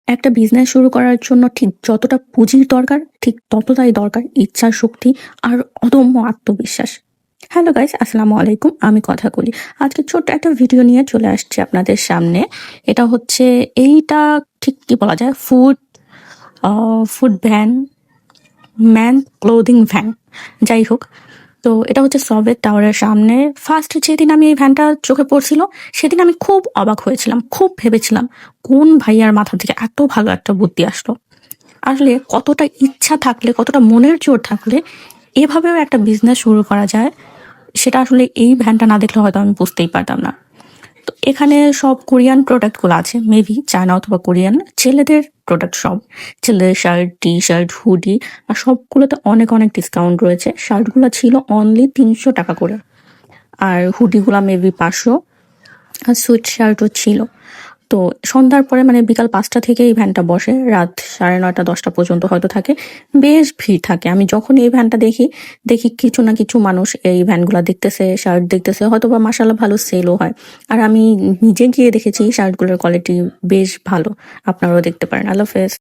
একটা বিজনেস শুরু করার জন্য ঠিক যতটা পুঁজির দরকার ঠিক ততটাই দরকার ইচ্ছা শক্তি আর অদম্য আত্মবিশ্বাস। হ্যালো গাইস, আসসালামু আলাইকুম। আমি কথা বলি আজকে ছোট্ট একটা ভিডিও নিয়ে চলে আসছি আপনাদের সামনে। এটা হচ্ছে এইটা ঠিক কি বলা যায়, food van, man clothing van, যাই হোক। তো এটা হচ্ছে সোভিয়েত টাওয়ারের সামনে। ফার্স্ট যেদিন আমি এই ভ্যানটা চোখে পড়ছিল সেদিন আমি খুব অবাক হয়েছিলাম, খুব ভেবেছিলাম কোন ভাইয়ার মাথা থেকে এত ভালো একটা বুদ্ধি আসলো। আসলে কতটা ইচ্ছা থাকলে, কতটা মনের জোর থাকলে এভাবেও একটা বিজনেস শুরু করা যায়, সেটা আসলে এই ভ্যানটা না দেখলে হয়তো আমি বুঝতেই পারতাম না। তো এখানে সব কোরিয়ান প্রোডাক্টগুলো আছে, মেবি চায়না অথবা কোরিয়ান। ছেলেদের প্রোডাক্ট সব, ছেলেদের শার্ট, টি শার্ট, হুডি, আর সবগুলোতে অনেক অনেক ডিসকাউন্ট রয়েছে। শার্টগুলো ছিল অনলি 300 টাকা করে, আর হুডিগুলো মেবি 500, আর সুইট শার্টও ছিল। তো সন্ধ্যার পরে মানে বিকাল 5টা থেকে এই ভ্যানটা বসে, রাত 9:30 10টা পর্যন্ত হয়তো থাকে। বেশ ভিড় থাকে। আমি যখন এই ভ্যানটা দেখি, দেখি কিছু না কিছু মানুষ এই ভ্যানগুলো দেখতেছে, শার্ট দেখতেছে, হয়তো বা মাসাল্লাহ ভালো সেলও হয়। আর আমি নিজে গিয়ে দেখেছি শার্টগুলোর কোয়ালিটি বেশ ভালো। আপনারাও দেখতে পারেন। আল্লাহ হাফেজ।